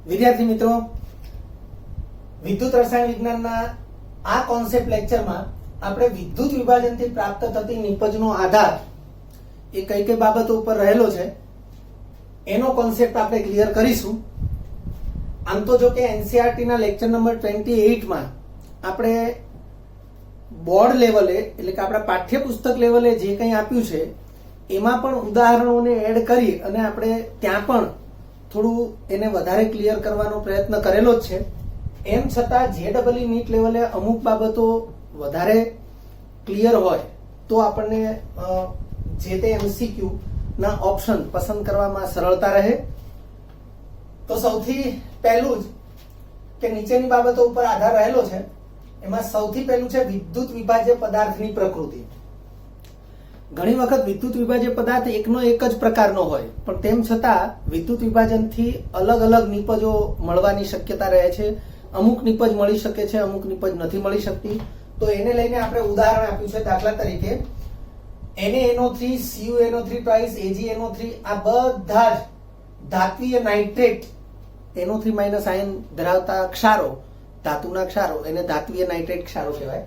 વિદ્યાર્થી મિત્રો, વિદ્યુત રસાયણ વિજ્ઞાનના આ કોન્સેપ્ટ લેક્ચરમાં આપણે વિદ્યુત વિભાજનથી પ્રાપ્ત થતી નિપજનો આધાર એ કઈ કઈ બાબતો ઉપર રહેલો છે એનો કોન્સેપ્ટ આપણે ક્લિયર કરીશું. આમ તો જો કે એનસીઈઆરટી ના લેક્ચર નંબર 28 માં આપણે બોર્ડ લેવલે એટલે કે આપણા પાઠ્યપુસ્તક લેવલે જે કંઈ આપ્યું છે એમાં પણ ઉદાહરણોને એડ કરી અને આપણે ત્યાં પણ થોડું એને વધારે ક્લિયર કરવાનો પ્રયત્ન કરેલો જ છે. એમ છતાં જેડબલઈ નીટ લેવલે અમુક બાબતો વધારે ક્લિયર હોય તો આપણને જે તે એમસીક્યુ ના ઓપ્શન પસંદ કરવામાં સરળતા રહે. તો સૌથી પહેલું જ કે નીચેની બાબતો ઉપર આધાર રહેલો છે. એમાં સૌથી પહેલું છે વિદ્યુત વિભાજ્ય પદાર્થની પ્રકૃતિ. ઘણી વખત વિદ્યુત વિભાજ્ય પદાર્થ એકનો એક જ પ્રકારનો હોય પણ તેમ છતાં વિદ્યુત વિભાજનથી અલગ અલગ નિપજો મળવાની શક્યતા રહે છે. અમુક નિપજ મળી શકે છે, અમુક નિપજ નથી મળી શકતી. તો એને લઈને આપણે ઉદાહરણ આપ્યું છે. દાખલા તરીકે NaNO3, CuNO3 twice, AgNO3 આ બધા જ ધાત્વીય નાઇટ્રેટ NO3 માઇનસ આયન ધરાવતા ક્ષારો, ધાતુના ક્ષારો, એને ધાત્વીય નાઇટ્રેટ ક્ષારો કહેવાય.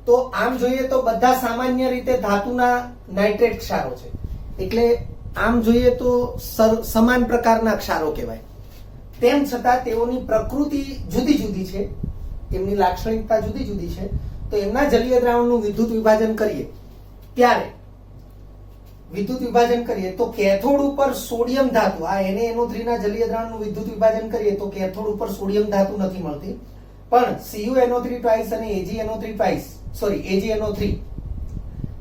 તો આમ જોઈએ તો બધા સામાન્ય રીતે ધાતુના નાઇટ્રેટ ક્ષારો છે, એટલે આમ જોઈએ તો સમાન પ્રકારના ક્ષારો કહેવાય. તેમ છતાં તેઓની પ્રકૃતિ જુદી જુદી છે, એમની લાક્ષણિકતા જુદી જુદી છે. તો એમના જલીય દ્રાવણનું વિદ્યુત વિભાજન કરીએ ત્યારે તો કેથોડ ઉપર સોડિયમ ધાતુ, આ NaNO3 ના જલીય દ્રાવણનું વિદ્યુત વિભાજન કરીએ તો કેથોડ ઉપર સોડિયમ ધાતુ નથી મળતી, પણ CuNO3 twice અને AgNO3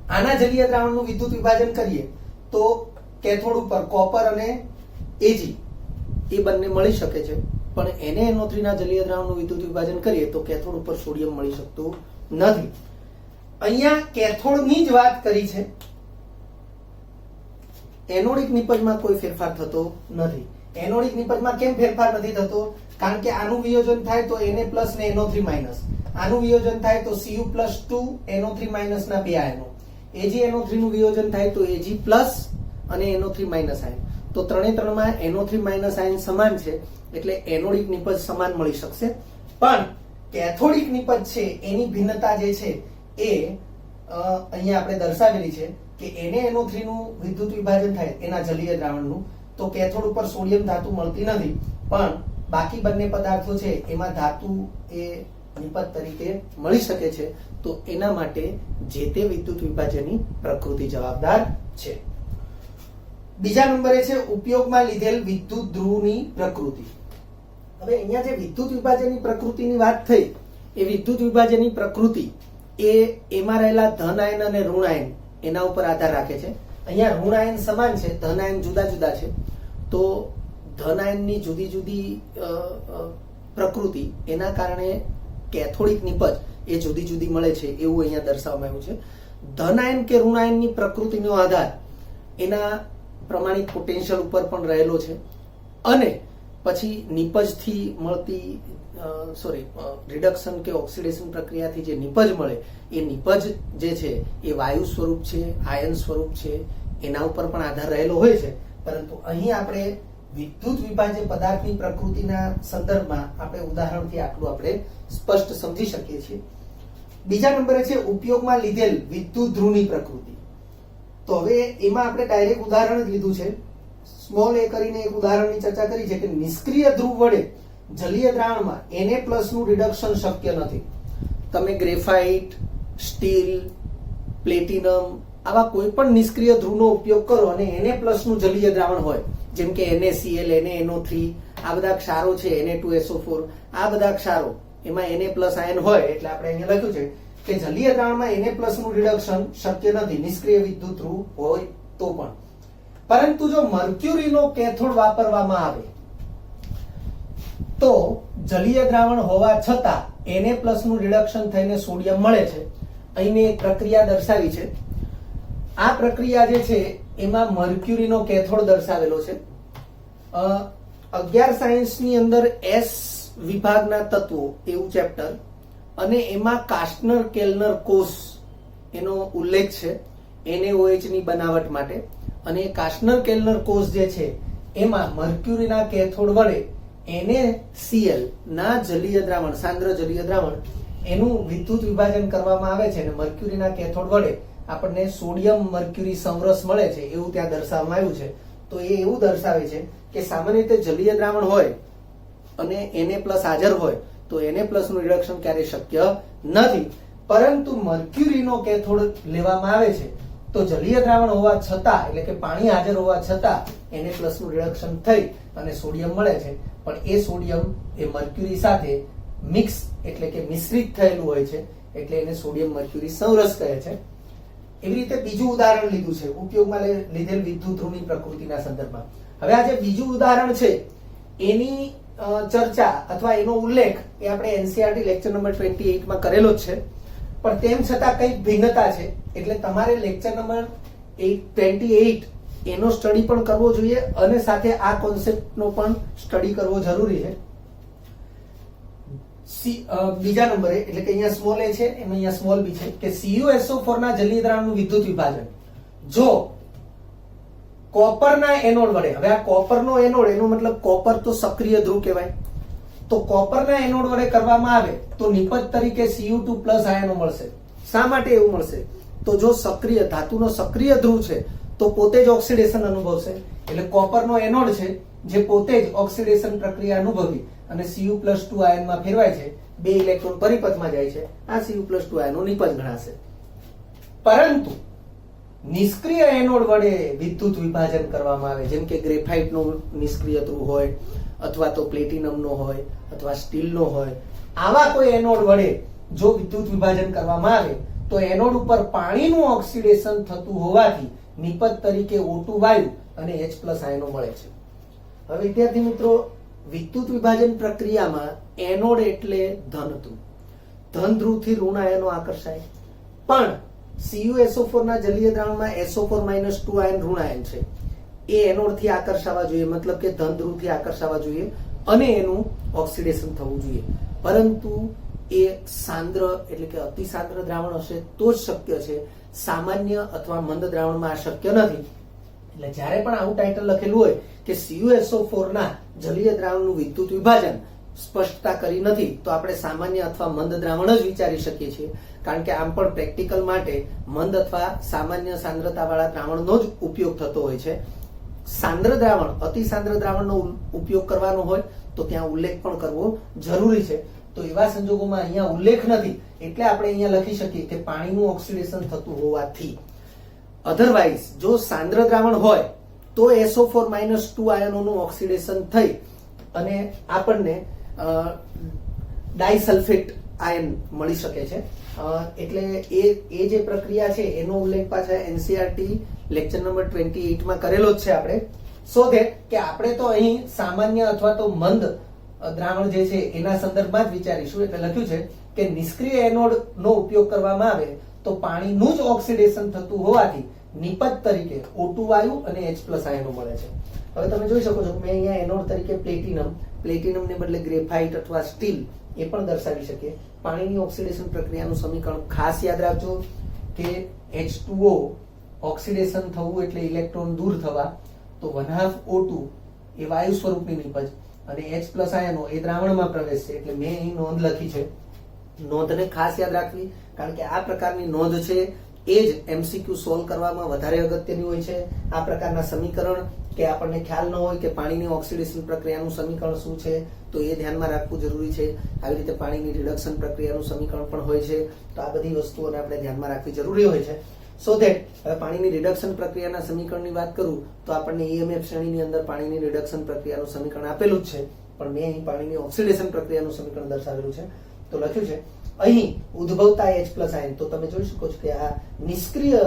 આના જલીય દ્રાવણનું વિદ્યુત વિભાજન કરીએ તો કેથોડ ઉપર કોપર અને Ag એ બંને મળી શકે છે. પણ NaNO3 ના જલીય દ્રાવણનું વિદ્યુત વિભાજન કરીએ તો કેથોડ ઉપર સોડિયમ મળી શકતું નથી. અહીંયા કેથોડની જ વાત કરી છે, એનોડિક નિપજમાં કોઈ ફેરફાર થતો નથી. એનોડિક નિપજમાં કેમ ફેરફાર નથી થતો? કારણ કે આનું વિયોજન થાય તો Na પ્લસ ને NO3 માઇનસ, આનું વિયોજન થાય તો Cu પ્લસ 2 NO3 માઇનસ ના બે આયનો, AgNO3 નું વિયોજન થાય તો Ag પ્લસ અને NO3 માઇનસ આયન. તો ત્રણે ત્રણમાં NO3 માઇનસ આયન સમાન છે એટલે એનોડિક નિપજ સમાન મળી શકશે. પણ કેથોડિક નિપજ છે એની ભિન્નતા જે છે એ અહીંયા આપણે દર્શાવેલી છે કે NaNO3 નું વિદ્યુત વિભાજન થાય એના જલીય દ્રાવણનું તો કેથોડ ઉપર સોડિયમ ધાતુ મળતી નથી, પણ બાકી બંને પદાર્થો છે એમાં ધાતુ એ નિપજ તરીકે મળી શકે છે. તો એના માટે જે તે વિદ્યુત વિભાજનની પ્રકૃતિ જવાબદાર છે. બીજા નંબરે છે ઉપયોગમાં લીધેલ વિદ્યુત ધ્રુવની પ્રકૃતિ. હવે અહીંયા જે વિદ્યુત વિભાજનની પ્રકૃતિની વાત થઈ એ વિદ્યુત વિભાજનની પ્રકૃતિ એ એમાં રહેલા ધન આયન અને ઋણ આયન એના ઉપર આધાર રાખે છે. અહીંયા ઋણ આયન સમાન છે, ધન આયન જુદા જુદા છે. તો ધન આયનની જુદી જુદી પ્રકૃતિ એના કારણે કેથોડિક નિપજ એ જુદી જુદી મળે છે એવું અહીંયા દર્શાવવામાં આવ્યું છે. ધન આયન કે ઋણ આયનની પ્રકૃતિનો આધાર એના પ્રમાણિત પોટેન્શિયલ ઉપર પણ રહેલો છે અને પછી નિપજથી મળતી રિડક્શન કે ઓક્સિડેશન પ્રક્રિયાથી જે નિપજ મળે એ નિપજ જે છે એ વાયુ સ્વરૂપ છે, આયન સ્વરૂપ છે, એના ઉપર પણ આધાર રહેલો હોય છે. પરંતુ અહીં આપણે વિદ્યુત વિભાજ્ય પદાર્થની પ્રકૃતિના સંદર્ભમાં આપણે ઉદાહરણથી આટલું આપણે સ્પષ્ટ સમજી શકીએ છીએ. બીજા નંબરે છે ઉપયોગમાં લીધેલ વિદ્યુત ધ્રુવની પ્રકૃતિ. તો હવે એમાં આપણે ડાયરેક્ટ ઉદાહરણ જ લીધું છે. સ્મોલ a કરીને એક ઉદાહરણની ચર્ચા કરી છે કે નિષ્ક્રિય ધ્રુવ વડે જલીય દ્રાવણમાં Na+ નું રિડક્શન શક્ય નથી. તમે ગ્રેફાઇટ, સ્ટીલ, પ્લેટિનમ આવા કોઈ પણ નિષ્ક્રિય ધ્રુવનો ઉપયોગ કરો અને Na+ નું જલીય દ્રાવણ હોય, જેમ કે NaCl, NaNO3 આ બધા ક્ષારો છે, Na2SO4 આ બધા ક્ષારો એમાં Na+ આયન હોય એટલે આપણે અહીંયા લખ્યું છે કે જલીય દ્રાવણમાં Na+ નું રિડક્શન શક્ય નથી નિષ્ક્રિય વિદ્યુત ધ્રુવ હોય તો પણ. પરંતુ જો મર્ક્યુરીનો કેથોડ વાપરવામાં આવે તો જલીય દ્રાવણ હોવા છતાં Na+ નું રિડક્શન થઈને સોડિયમ મળે છે. અહીં એક પ્રક્રિયા દર્શાવી છે. આ પ્રક્રિયા જે છે એમાં મર્ક્યુરીનો કેથોડ દર્શાવેલો છે. 11 સાયન્સની અંદર S વિભાગના તત્વો એવું ચેપ્ટર અને એમાં કાસ્ટનર કેલ્નર કોષ એનો ઉલ્લેખ છે NaOH ની બનાવટ માટે. અને કાસ્ટનર કેલ્નર કોષ જે છે એમાં મર્ક્યુરીના કેથોડ વડે NaCl ના જલીય દ્રાવણ, સાંદ્ર જલીય દ્રાવણ, એનું વિદ્યુત વિભાજન કરવામાં આવે છે અને મર્ક્યુરીના કેથોડ વડે આપણને સોડિયમ મર્ક્યુરી સમરસ મળે છે એવું ત્યાં દર્શાવવામાં આવ્યું છે. તો એ એવું દર્શાવે છે કે સામાન્ય રીતે જલીય દ્રાવણ હોય અને Na+ હાજર હોય તો Na+ નું રિડક્શન ક્યારે શક્ય નથી, પરંતુ મર્ક્યુરીનો કેથોડ લેવામાં આવે છે તો જલીય દ્રાવણ હોવા છતાં, એટલે કે પાણી હાજર હોવા છતાં Na+ નું રિડક્શન થઈ અને સોડિયમ મળે છે, પણ એ સોડિયમ એ મર્ક્યુરી સાથે મિક્સ એટલે કે મિશ્રિત થયેલું હોય છે, એટલે એને સોડિયમ મર્ક્યુરી સમરસ કહે છે. એવી રીતે બીજું ઉદાહરણ લીધું છે ઉપયોગમાં લીધેલ વિદ્યુત ધ્રુવની પ્રકૃતિના સંદર્ભમાં. હવે આ જે બીજું ઉદાહરણ છે એની ચર્ચા અથવા એનો ઉલ્લેખ એ આપણે NCERT લેક્ચર નંબર 28 માં કરેલો જ છે, પણ તેમ છતાં કંઈક ભિન્નતા છે, એટલે તમારે લેક્ચર નંબર 28 એનો સ્ટડી પણ કરવો જોઈએ અને સાથે આ કોન્સેપ્ટનો પણ સ્ટડી કરવો જરૂરી છે. બીજા નંબરે, એટલે કે અહીંયા સ્મોલ a છે, એમાં અહીંયા સ્મોલ b છે, કે CuSO4 ના જલીય દ્રાવણનું વિદ્યુત વિભાજન જો કોપરના એનોડ વડે, હવે આ કોપરનો એનોડ એનો મતલબ કોપર તો સક્રિય ધ્રુવ કહેવાય, તો કોપરના એનોડ વડે કરવામાં આવે તો નિપજ તરીકે Cu2+ આયનો મળશે. શા માટે એવું મળશે? તો જો સક્રિય ધાતુનો સક્રિય ધ્રુવ છે તો પોતે જ ઓક્સિડેશન અનુભવશે, એટલે કોપરનો એનોડ છે જે પોતે જ ઓક્સિડેશન પ્રક્રિયા અનુભવી અને Cu+2 આયનમાં ફેરવાય છે, 2 ઇલેક્ટ્રોન પરિપથમાં જાય છે, આ Cu+2 આયનો નિપજ ગણાશે. પરંતુ નિષ્ક્રિય એનોડ વડે વિદ્યુત વિભાજન કરવામાં આવે, જેમ કે ગ્રેફાઇટનો નિષ્ક્રિય ધ્રુવ હોય અથવા તો પ્લેટિનમનો હોય અથવા સ્ટીલનો હોય, આવા કોઈ એનોડ વડે જો વિદ્યુત વિભાજન કરવામાં આવે તો એનોડ ઉપર પાણીનું ઓક્સિડેશન થતું હોવાથી નિપજ તરીકે O2 વાયુ અને H+ આયનો મળે છે. હવે વિદ્યાર્થી મિત્રો, વિદ્યુત વિભાજન પ્રક્રિયામાં એનોડ એટલે ધન ધ્રુવ, ધન ધ્રુવથી ઋણ આયનો આકર્ષાય, પણ CuSO4 ના જલીય દ્રાવણમાં SO4- 2 આયન ઋણ આયન છે, એ એનોડથી આકર્ષાવા જોઈએ, મતલબ કે ધન ધ્રુવથી આકર્ષાવા જોઈએ અને એનું ઓક્સિડેશન થવું જોઈએ, પરંતુ એ સાંદ્ર એટલે કે અતિ સાંદ્ર દ્રાવણ હશે તો જ શક્ય છે, સામાન્ય અથવા મંદ દ્રાવણમાં આ શક્ય નથી. એટલે જ્યારે પણ આવું ટાઇટલ લખેલું હોય કે CuSO4 ના જલીય દ્રાવણનું વિદ્યુત વિભાજન સ્પષ્ટતા કરી નથી, તો આપણે સામાન્ય અથવા મંદ દ્રાવણ જ વિચારી શકીએ છીએ, કારણ કે આમ પણ પ્રેક્ટિકલ માટે મંદ અથવા સામાન્ય સાંદ્રતાવાળા દ્રાવણનો જ ઉપયોગ થતો હોય છે. સાંદ્ર દ્રાવણ, અતિ સાંદ્ર દ્રાવણનો ઉપયોગ કરવાનો હોય તો ત્યાં ઉલ્લેખ પણ કરવો જરૂરી છે. તો એવા સંજોગોમાં અહીંયા ઉલ્લેખ નથી, એટલે આપણે અહીંયા લખી શકીએ કે પાણીનું ઓક્સિડેશન થતું હોવાથી. અધરવાઇઝ જો સાંદ્ર દ્રાવણ હોય તો SO4- 2 આયનોનું ઓક્સિડેશન થઈ અને આપણને ડાયસલ્ફેટ આયન મળી શકે છે. એટલે એ જે પ્રક્રિયા છે એનો ઉલ્લેખ પાછા NCERT લેક્ચર નંબર 28 માં કરેલો જ છે આપણે, સો ધેટ કે આપણે તો અહીં સામાન્ય અથવા તો મંદ દ્રાવણ જે છે એના સંદર્ભમાં જ વિચારીશું. એટલે લખ્યું છે કે નિષ્ક્રિય એનોડ નો ઉપયોગ કરવામાં આવે તો પાણીનું જ ઓક્સિડેશન થતું હોવાથી નિપજ તરીકે O2 વાયુ અને H+ આયનો મળે છે. હવે તમે જોઈ શકો છો કે મેં અહીંયા એનોડ તરીકે પ્લેટિનમને બદલે ગ્રેફાઇટ અથવા સ્ટીલ એ પણ દર્શાવી શકીએ. પાણીની ઓક્સિડેશન પ્રક્રિયાનું સમીકરણ ખાસ યાદ રાખજો કે H2O ઓક્સિડેશન થવું એટલે ઇલેક્ટ્રોન દૂર થવા, તો 1/2 O2 એ વાયુ સ્વરૂપની નિપજ અને H+ આયનો એ દ્રાવણમાં પ્રવેશશે, એટલે મેં અહીં નોંધ લખી છે. નોંધને ખાસ યાદ રાખવી, કારણ કે આ પ્રકારની નોંધ છે એ જ MCQ સોલ્વ કરવામાં વધારે અગત્યની હોય છે. આ પ્રકારના સમીકરણ કે આપણને ખ્યાલ ન હોય કે પાણીની ઓક્સિડેશન પ્રક્રિયાનું સમીકરણ શું છે તો એ ધ્યાનમાં રાખવું જરૂરી છે. આવી રીતે પાણીની રિડક્શન પ્રક્રિયાનું સમીકરણ પણ હોય છે, તો આ બધી વસ્તુઓને આપણે ધ્યાનમાં રાખવી જરૂરી હોય છે. સો ધેટ હવે પાણીની રિડક્શન પ્રક્રિયાના સમીકરણની વાત કરું તો આપણને EMF શ્રેણીની અંદર પાણીની રિડક્શન પ્રક્રિયાનું સમીકરણ આપેલું જ છે, પણ મેં અહીં પાણીની ઓક્સિડેશન પ્રક્રિયાનું સમીકરણ દર્શાવેલું છે. તો લખ્યું છે અહીં ઉદ્ભવતા H+ આયન, તો તમે જોઈ શકો છો કે આ નિષ્ક્રિય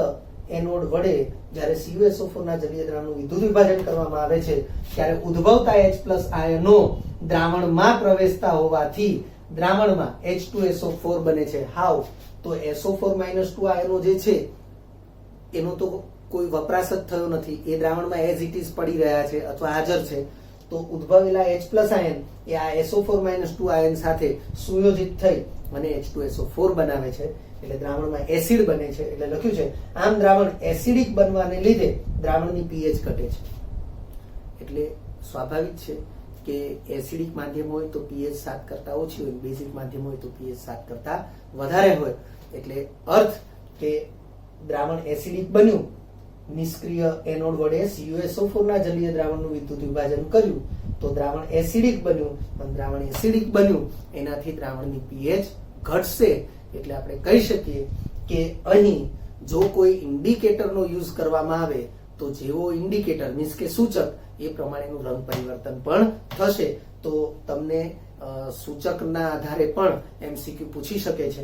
એનોડ વડે જ્યારે CuSO4 ના જલીય દ્રાવણનું વિદ્યુત વિભાજન કરવામાં આવે છે ત્યારે ઉદ્ભવતા H+ આયનો દ્રાવણમાં પ્રવેશતા હોવાથી દ્રાવણમાં H2SO4 બને છે. હાવ? તો SO4- 2 આયનો જે છે એનો તો કોઈ વપરાશ જ થયો નથી, એ દ્રાવણમાં એઝ ઇટ ઇઝ પડી રહ્યા છે અથવા હાજર છે. તો ઉદ્ભવેલા H+ આયન એ આ SO4- 2 આયન સાથે સુયોજિત થઈ અને H2SO4 બનાવે છે, એટલે દ્રાવણમાં એસિડ બને છે. એટલે લખ્યું છે આમ દ્રાવણ એસિડિક બનવાને લીધે દ્રાવણની pH ઘટે છે. એટલે સ્વાભાવિક છે કે એસિડિક માધ્યમ હોય તો pH 7 કરતા ઓછી હોય, બેઝિક માધ્યમ હોય તો pH 7 કરતા વધારે હોય. એટલે અર્થ કે દ્રાવણ એસિડિક બન્યું, નિષ્ક્રિય એનોડ વડે CuSO4 ના જલીય દ્રાવણનું વિદ્યુત વિભાજન કર્યું તો દ્રાવણ એસિડિક બન્યું, અને દ્રાવણ એસિડિક બન્યું એનાથી દ્રાવણની pH ઘટશે. એટલે આપણે કહી શકીએ કે અહીં જો કોઈ ઇન્ડિકેટરનો યુઝ કરવામાં આવે તો જેવો ઇન્ડિકેટર મીન્સ કે સૂચક એ પ્રમાણેનું રંગ પરિવર્તન પણ થશે. તો તમને સૂચકના આધારે પણ MCQ પૂછી શકે છે.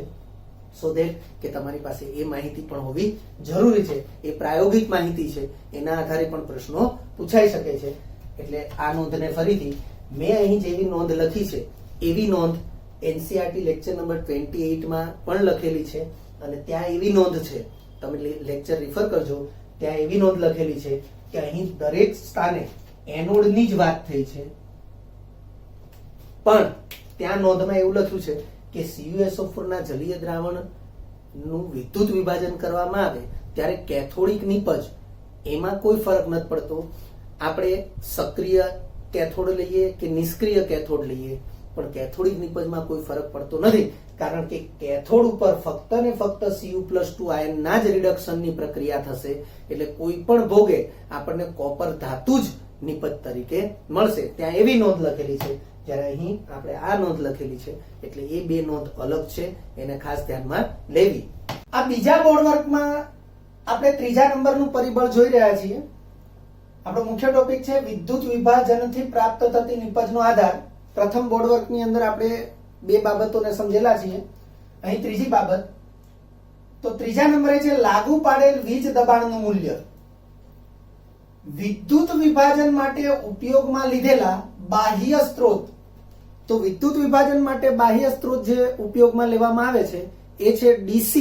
સો દેટ કે તમારી પાસે એ માહિતી પણ હોવી જરૂરી છે. એ પ્રાયોગિક માહિતી છે, એના આધારે પણ પ્રશ્નો પૂછાઈ શકે છે. એટલે આ નોંધને ફરીથી મેં અહીં જેવી નોંધ લખી છે એવી નોંધ NCERT લેક્ચર નંબર 28 માં પણ લખેલી છે, અને ત્યાં એવી નોંધ છે, તમે લેક્ચર રિફર કરજો, ત્યાં એવી નોંધ લખેલી છે કે અહીં દરેક સ્થાને એનોડની જ વાત થઈ છે, પણ ત્યાં નોંધમાં એવું લખ્યું છે કે CuSO4 ના જલીય દ્રાવણનું વિદ્યુત વિભાજન કરવામાં આવે ત્યારે કેથોડિક નિપજ એમાં કોઈ ફરક નથી પડતો. આપણે સક્રિય કેથોડ લઈએ કે નિષ્ક્રિય કેથોડ લઈએ, પણ કેથોડિક નિપજમાં કોઈ ફરક પડતો નથી, કારણ કે કેથોડ ઉપર ફક્ત ને ફક્ત Cu+2 આયનના જ રિડક્શનની પ્રક્રિયા થશે. એટલે કોઈ પણ ભોગે આપણને કોપર ધાતુ જ નિપજ તરીકે મળશે. ત્યાં એવી નોંધ લખેલી છે, જ્યારે અહીં આપણે આ નોંધ લખેલી છે. એટલે એ બે નોંધ અલગ છે, એને ખાસ ધ્યાનમાં લેવી. આ બીજા બોર્ડ વર્કમાં આપણે ત્રીજા નંબરનું પરિબળ જોઈ રહ્યા છીએ. આપણો મુખ્ય ટોપિક છે વિદ્યુત વિભાજનથી પ્રાપ્ત થતી નિપજનો આધાર. પ્રથમ બોર્ડ વર્કની અંદર આપણે બે બાબતોને સમજેલા છીએ. અહીં ત્રીજી બાબત, તો ત્રીજા નંબરે છે લાગુ પાડેલ વીજ દબાણનું મૂલ્ય. વિદ્યુત વિભાજન માટે ઉપયોગમાં લીધેલા બાહ્ય સ્ત્રોત. તો વિદ્યુત વિભાજન માટે બાહ્ય સ્ત્રોત જે ઉપયોગમાં લેવામાં આવે છે એ છે DC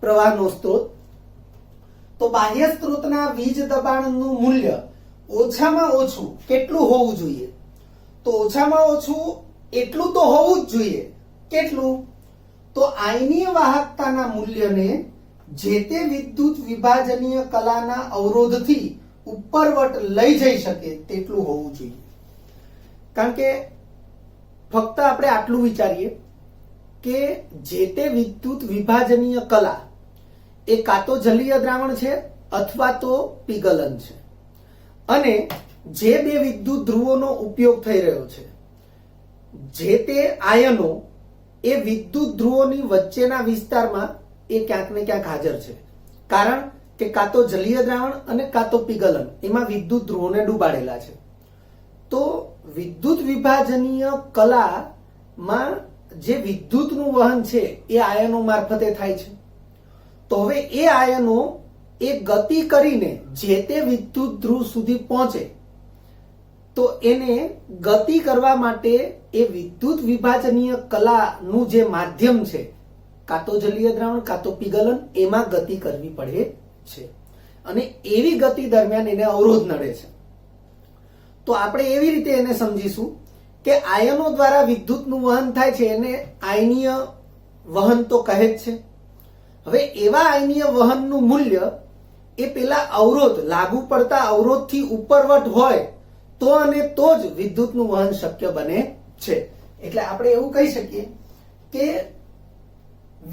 પ્રવાહનો સ્ત્રોત. તો બાહ્ય સ્ત્રોતના વીજ દબાણનું મૂલ્ય ઓછામાં ઓછું કેટલું હોવું જોઈએ? તો ઓછામાં ઓછું એટલું તો હોવું જ જોઈએ. કેટલું? તો આયનીય વાહકતાના મૂલ્યને જે તે વિદ્યુત વિભાજનીય કલાના અવરોધથી ઉપરવટ લઈ જઈ શકે તેટલું હોવું જોઈએ. કારણ કે ફક્ત આપણે આટલું વિચારીએ કે જે તે વિદ્યુત વિભાજનીય કલા એ કાં તો જલીય દ્રાવણ છે અથવા તો પીગલન છે, અને જે બે વિદ્યુત ધ્રુવોનો ઉપયોગ થઈ રહ્યો છે, જે તે આયનો એ વિદ્યુત ધ્રુવોની વચ્ચેના વિસ્તારમાં એ ક્યાંક ને ક્યાંક હાજર છે. કારણ કે કાં તો જલીય દ્રાવણ અને કાં તો પીગલન એમાં વિદ્યુત ધ્રુવોને ડૂબાડેલા છે. તો વિદ્યુત વિભાજનીય કલામાં જે વિદ્યુતનું વહન છે એ આયનો મારફતે થાય છે. તો હવે એ આયનો એ ગતિ કરીને જે તે વિદ્યુત ધ્રુવ સુધી પહોંચે, તો એને ગતિ કરવા માટે એ વિદ્યુત વિભાજનીય કલાનું જે માધ્યમ છે, કાં તો જલીય દ્રાવણ કાં તો પીગલન, એમાં ગતિ કરવી પડે છે, અને એવી ગતિ દરમિયાન એને અવરોધ નડે છે. તો આપણે એવી રીતે એને સમજીશું કે આયનો દ્વારા વિદ્યુતનું વહન થાય છે, એને આયનીય વહન તો કહે જ છે. હવે એવા આયનીય વહનનું મૂલ્ય એ પેલા અવરોધ, લાગુ પડતા અવરોધથી ઉપરવટ હોય તો અને તો જ વિદ્યુતનું વહન શક્ય બને છે. એટલે આપણે એવું કહી શકીએ કે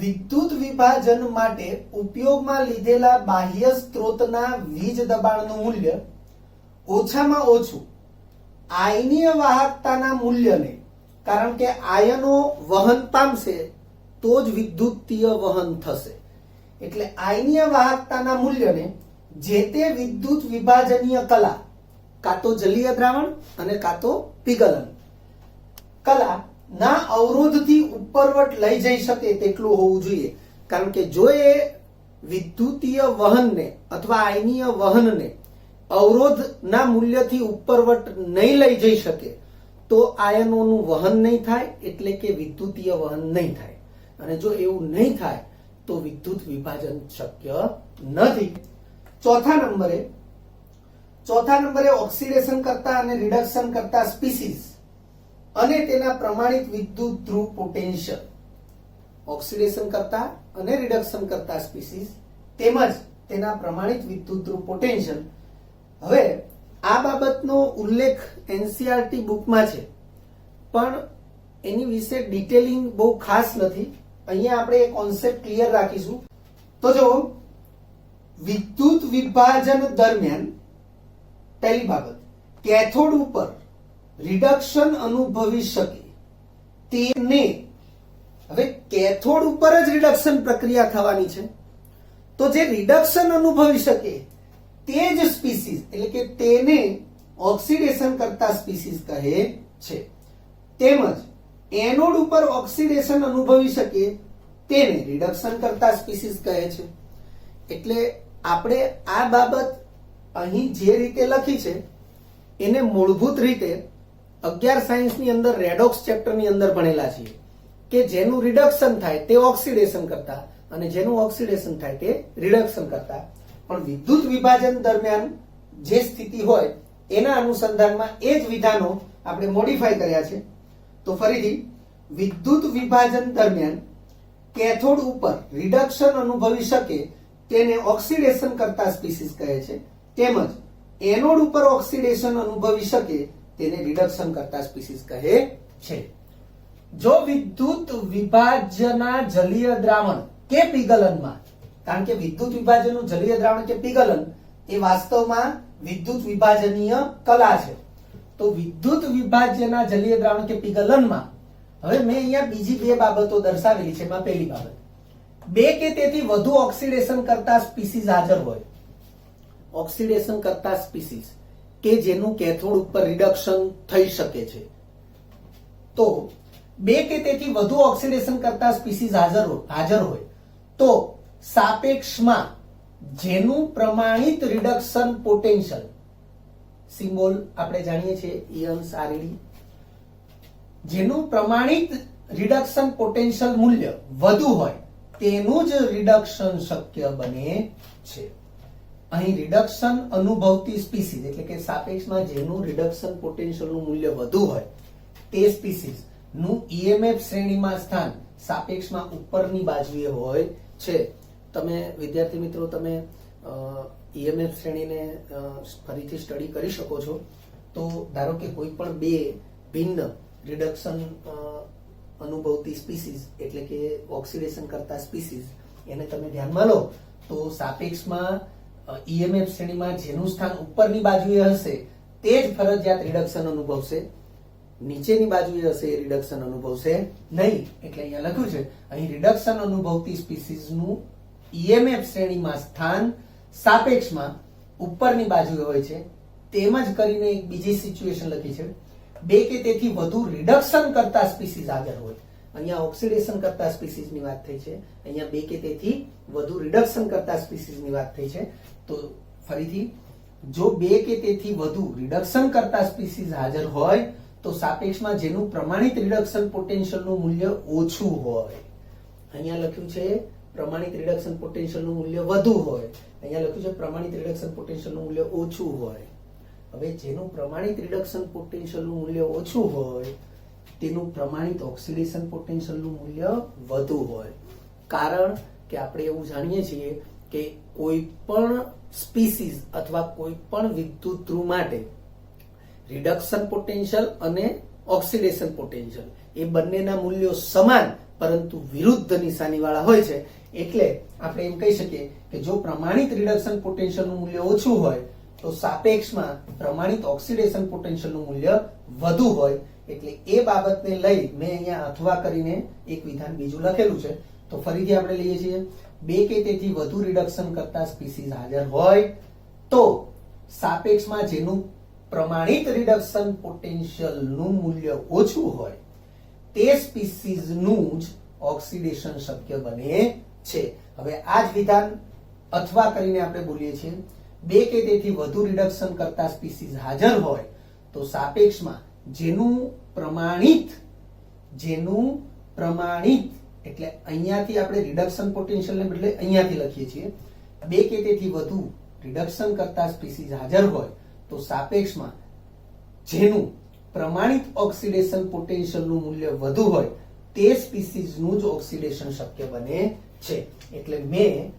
વિદ્યુત વિભાજન માટે ઉપયોગમાં લીધેલા બાહ્ય સ્ત્રોતના વીજ દબાણનું મૂલ્ય ઓછામાં ઓછું આયનીય વાહકતાના મૂલ્યને, કારણ કે આયનો વહન પામશે તો જ વિદ્યુતીય વહન થશે. એટલે આયનીય વાહકતાના મૂલ્યને જે તે વિદ્યુત વિભાજનીય કલા, કાં તો જલીય દ્રાવણ અને કાં તો પીગલન કલા ના અવરોધથી ઉપરવટ લઈ જઈ શકે તેટલું હોવું જોઈએ. કારણ કે જો એ વિદ્યુતીય વહનને અથવા આયનીય વહનને અવરોધના મૂલ્યથી ઉપરવટ નહીં લઈ જઈ શકે તો આયનોનું વહન નહીં થાય, એટલે કે વિદ્યુતીય વહન નહીં થાય. અને જો એવું નહીં થાય તો વિદ્યુત વિભાજન શક્ય નથી. ચોથા નંબરે ઓક્સિડેશન કરતા અને રિડક્શન કરતા સ્પીસીસ અને તેના પ્રમાણિત વિદ્યુત ધ્રુવ પોટેન્શિયલ. ઓક્સિડેશન કરતા અને રિડક્શન કરતા સ્પીસીસ તેમજ તેના પ્રમાણિત વિદ્યુત ધ્રુવ પોટેન્શિયલ. હવે આ બાબતનો ઉલ્લેખ એનસીઆરટી બુકમાં છે, પણ એની વિશે ડિટેલિંગ બહુ ખાસ નથી. અહીંયા આપણે એ કોન્સેપ્ટ ક્લિયર રાખીશું. તો જો વિદ્યુત વિભાજન દરમિયાન પહેલી બાબત, કેથોડ ઉપર રિડક્શન અનુભવી શકે તેને, હવે કેથોડ ઉપર જ રિડક્શન પ્રક્રિયા થવાની છે, તો જે રિડક્શન અનુભવી શકે તે જ સ્પીસીઝ એટલે કે તેને ઓક્સિડેશન કરતા સ્પીસીઝ કહે છે. તેમજ એનોડ ઉપર ઓક્સિડેશન અનુભવી શકે તેને રિડક્શન કરતા સ્પીસીઝ કહે છે. એટલે આપણે આ બાબત અહીં જે રીતે લખી છે એને મૂળભૂત રીતે 11 સાયન્સની અંદર રેડોક્સ ચેપ્ટરની અંદર ભણેલા છીએ કે જેનું રિડક્શન થાય તે ઓક્સિડેશન કરતા અને જેનું ઓક્સિડેશન થાય તે રિડક્શન કરતા. પણ વિદ્યુત વિભાજન દરમિયાન જે સ્થિતિ હોય એના અનુસંધાનમાં એ જ વિધાનો આપણે મોડિફાઈ કર્યા છે. તો ફરીથી, વિદ્યુત વિભાજન દરમિયાન કેથોડ ઉપર રિડક્શન અનુભવી શકે તેને ઓક્સિડેશન કરતા સ્પીસીઝ કહે છે. તેમજ એનોડ ઉપર ઓક્સિડેશન અનુભવી શકે તેને રિડક્શન કરતા સ્પીસીઝ કહે છે. જો વિદ્યુત વિભાજના જલીય દ્રાવણ કે પીગલનમાં, કારણ કે વિદ્યુત વિભાજનનું જલીય દ્રાવણ કે પીગલન એ વાસ્તવમાં વિદ્યુત વિભાજનીય કલા છે. તો વિદ્યુત વિભાજ્યના જલીય દ્રાવણ કે પીગલનમાં હવે મેં અહીંયા બીજી બે બાબતો દર્શાવેલી છે. એમાં પહેલી બાબત, બે કે તેથી વધુ ઓક્સિડેશન કરતા સ્પીસીઝ હાજર હોય. ઓક્સિડેશન કરતા સ્પીસીઝ કે જેનું કેથોડ ઉપર રિડક્શન થઈ શકે છે. તો બે કે તેથી વધુ ઓક્સિડેશન કરતા સ્પીસીઝ હાજર હોય તો સાપેક્ષમાં જેનું પ્રમાણિત રિડક્શન પોટેન્શિયલ, સિમ્બોલ આપણે જાણીએ છીએ ઇયન્સ આરઈડી, જેનું પ્રમાણિત રિડક્શન પોટેન્શિયલ મૂલ્ય વધુ હોય તેનું જ રિડક્શન શક્ય બને છે. અહીં રિડક્શન અનુભવતી સ્પીસીઝ એટલે કે સાપેક્ષમાં જેનું રિડક્શન પોટેન્શિયલનું મૂલ્ય વધુ હોય તે સ્પીસીઝ નું ઈએમએફ શ્રેણીમાં સ્થાન સાપેક્ષમાં ઉપરની બાજુએ હોય છે. તમે વિદ્યાર્થી મિત્રો તમે ઈએમએફ શ્રેણીને ફરીથી સ્ટડી કરી શકો છો. તો ધારો કે કોઈ પણ બે ભિન્ન રિડક્શન અનુભવતી સ્પીસીઝ એટલે કે ઓક્સિડેશન કરતા સ્પીસીઝ એને તમે ધ્યાનમાં લો તો સાપેક્ષમાં ઈએમએફ શ્રેણીમાં જેનું સ્થાન ઉપરની બાજુએ હશે તે જ ફરજિયાત રિડક્શન અનુભવશે, નીચેની બાજુએ હશે એ રિડક્શન અનુભવશે નહીં. એટલે અહીંયા લખ્યું છે અહીં રિડક્શન અનુભવતી સ્પીસીઝનું ઈએમએફ શ્રેણીમાં સ્થાન સાપેક્ષમાં ઉપરની બાજુએ હોય છે. તેમજ કરીને એક બીજી સિચ્યુએશન લખી છે, બે કે તેથી વધુ રિડક્શન કરતા સ્પીસીઝ હાજર હોય. અહીંયા ઓક્સિડેશન કરતા સ્પીસીઝની વાત થઈ છે, અહીંયા બે કે તેથી વધુ રિડક્શન કરતા સ્પીસીઝની વાત થઈ છે. તો ફરીથી, જો બે કે તેથી વધુ રિડક્શન કરતા સ્પીસીઝ હાજર હોય તો સાપેક્ષમાં જેનું પ્રમાણિત રિડક્શન પોટેન્શિયલનું મૂલ્ય ઓછું હોય. અહીંયા લખ્યું છે પ્રમાણિત રિડક્શન પોટેન્શિયલનું મૂલ્ય વધુ હોય, અહીંયા લખ્યું છે પ્રમાણિત રિડક્શન પોટેન્શિયલનું મૂલ્ય ઓછું હોય. હવે જેનું પ્રમાણિત રિડક્શન પોટેન્શિયલનું મૂલ્ય ઓછું હોય તેનું પ્રમાણિત ઓક્સિડેશન પોટેન્શિયલનું મૂલ્ય વધુ હોય. કારણ કે આપણે એવું જાણીએ છીએ કે કોઈ પણ સ્પીસીઝ અથવા કોઈ પણ વિદ્યુત ધ્રુવ માટે રિડક્શન પોટેન્શિયલ અને ઓક્સિડેશન પોટેન્શિયલ એ બંનેના મૂલ્યો સમાન પરંતુ વિરુદ્ધ નિશાનીવાળા હોય છે. એટલે આપણે એમ કહી શકીએ કે જો પ્રમાણિત રિડક્શન પોટેન્શિયલનું મૂલ્ય ઓછું હોય તો સાપેક્ષમાં પ્રમાણિત ઓક્સિડેશન પોટેન્શિયલનું મૂલ્ય વધુ હોય. એટલે એ બાબતને લઈ મેં અહીંયા અથવા કરીને એક વિધાન બીજું લખેલું છે. તો ફરીથી આપણે લઈએ છીએ, બે કે તેથી વધુ રિડક્શન કરતા સ્પીસીઝ હાજર હોય તો સાપેક્ષમાં જેનું પ્રમાણિત રિડક્શન પોટેન્શિયલનું મૂલ્ય ઓછું હોય તે સ્પીસીઝનું જ ઓક્સિડેશન શક્ય બને છે. હવે આ જ વિધાન અથવા કરીને આપણે બોલીએ છીએ, બે કે તેથી વધુ રિડક્શન કરતા સ્પીસીઝ હાજર હોય તો સાપેક્ષમાં જેનું પ્રમાણિત એટલે અહીંયાથી આપણે રિડક્શન પોટેન્શિયલને બદલે અહીંયાથી લખીએ છીએ, બે કે તેથી વધુ રિડક્શન કરતા સ્પીસીઝ હાજર હોય તો સાપેક્ષમાં જેનું પ્રમાણિત ઓક્સિડેશન પોટેન્શિયલનું મૂલ્ય વધુ હોય તે સ્પીસીઝનું જ ઓક્સિડેશન શક્ય બને છે. એટલે મેં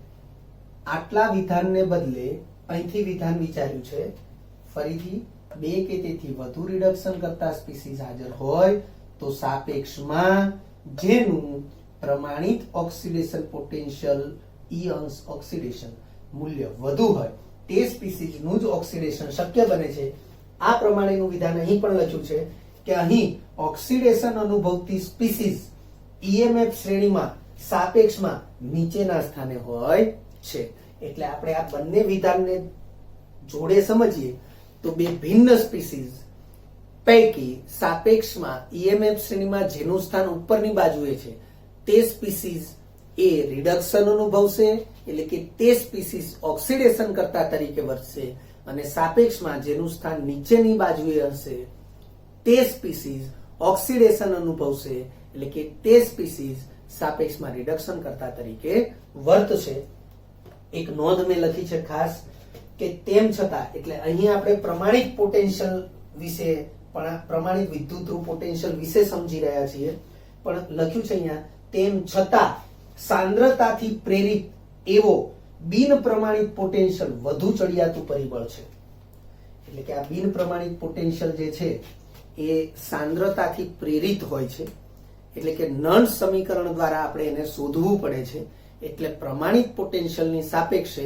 આટલા વિધાનને બદલે અહીંથી વિધાન વિચાર્યું છે, ફરીથી બે કે તેથી વધુ રિડક્શન કરતા સ્પીસીઝ હાજર હોય તો સાપેક્ષમાં જેનું પ્રમાણિત ઓક્સિડેશન પોટેન્શિયલ E અંશ ઓક્સિડેશન મૂલ્ય વધુ હોય તે સ્પીસીઝનું જ ઓક્સિડેશન શક્ય બને છે. આ પ્રમાણેનું વિધાન અહીં પણ લખ્યું છે કે અહીં ઓક્સિડેશન અનુભવતી સ્પીસીઝ EMF શ્રેણીમાં સાપેક્ષમાં નીચેના સ્થાને હોય છે. એટલે આપણે આ બંને વિધાનને જોડે સમજીએ તો બે ભિન્ન સ્પીસીઝ પૈકી સાપેક્ષમાં EMF શ્રેણીમાં જેનું સ્થાન ઉપરની બાજુએ છે તે સ્પીસીઝ એ રિડક્શન અનુભવશે, એટલે કે તે સ્પીસીઝ ઓક્સિડેશન કરતા તરીકે વર્તશે, અને સાપેક્ષમાં જેનું સ્થાન નીચેની બાજુએ હશે તે સ્પીસીઝ ઓક્સિડેશન અનુભવશે, એટલે કે તે સ્પીસીઝ સાપેક્ષમાં રિડક્શન કરતા તરીકે વર્તશે. એક નોંધ મેં લખી છે ખાસ કે તેમ છતાં, એટલે અહીં આપણે પ્રમાણિત પોટેન્શિયલ વિશે પણ પ્રમાણિત વિદ્યુત ધ્રુવ પોટેન્શિયલ વિશે સમજી રહ્યા છીએ, પણ લખ્યું છે અહીંયા તેમ છતાં સાંદ્રતાથી પ્રેરિત એવો બિન પ્રમાણિત પોટેન્શિયલ વધુ ચડિયાતું પરિબળ છે. એટલે કે આ બિન પ્રમાણિત પોટેન્શિયલ જે છે એ સાંદ્રતાથી પ્રેરિત હોય છે, એટલે કે નર્ન્સ સમીકરણ દ્વારા આપણે એને શોધવું પડે છે. એટલે પ્રમાણિત પોટેન્શિયલની સાપેક્ષે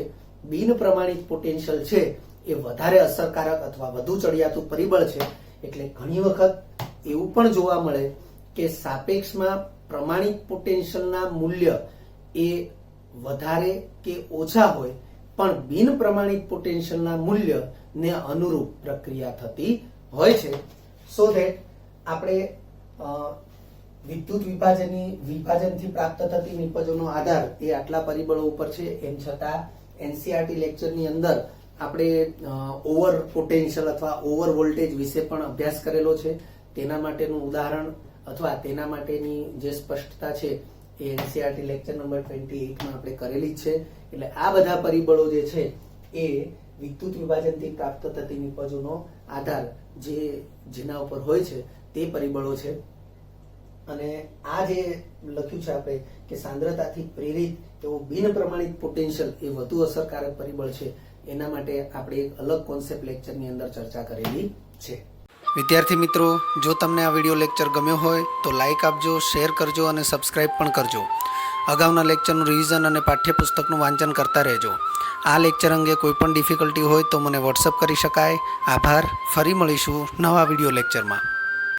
બિન પ્રમાણિત પોટેન્શિયલ છે એ વધારે અસરકારક અથવા વધુ ચડિયાતું પરિબળ છે. એટલે ઘણી વખત એવું પણ જોવા મળે કે સાપેક્ષમાં પ્રમાણિત પોટેન્શિયલના મૂલ્ય એ વધારે કે ઓછા હોય પણ બિન પ્રમાણિત પોટેન્શિયલના મૂલ્યને અનુરૂપ પ્રક્રિયા થતી હોય છે. સો ધેટ આપણે વિદ્યુત વિભાજનથી પ્રાપ્ત થતી નિપજોનો આધાર એ આટલા પરિબળો ઉપર છે. એમ છતાં NCERT લેક્ચરની અંદર આપણે ઓવર પોટેન્શિયલ અથવા ઓવર વોલ્ટેજ વિશે પણ અભ્યાસ કરેલો છે. તેના માટેનું ઉદાહરણ અથવા તેના માટેની જે સ્પષ્ટતા છે એ NCERT લેક્ચર નંબર 28 માં આપણે કરેલી જ છે. એટલે આ બધા પરિબળો જે છે એ વિદ્યુત વિભાજનથી પ્રાપ્ત થતી નિપજોનો આધાર જેના ઉપર હોય છે તે પરિબળો છે. અને આ જે લખ્યું છે આપણે કે સાંદ્રતાથી પ્રેરિત એવો બિન પ્રમાણિત પોટેન્શિયલ એ વધુ અસરકારક પરિબળ છે, એના માટે આપણે એક અલગ કોન્સેપ્ટ લેક્ચરની અંદર ચર્ચા કરેલી છે. વિદ્યાર્થી મિત્રો, જો તમને આ વિડીયો લેક્ચર ગમ્યો હોય તો લાઇક આપજો, શેર કરજો અને સબસ્ક્રાઇબ પણ કરજો. અગાઉના લેક્ચરનું રિવિઝન અને પાઠ્યપુસ્તકનું વાંચન કરતા રહેજો. આ લેક્ચર અંગે કોઈ પણ ડિફિકલ્ટી હોય તો મને વોટ્સઅપ કરી શકાય. આભાર. ફરી મળીશું નવા વિડીયો લેક્ચરમાં.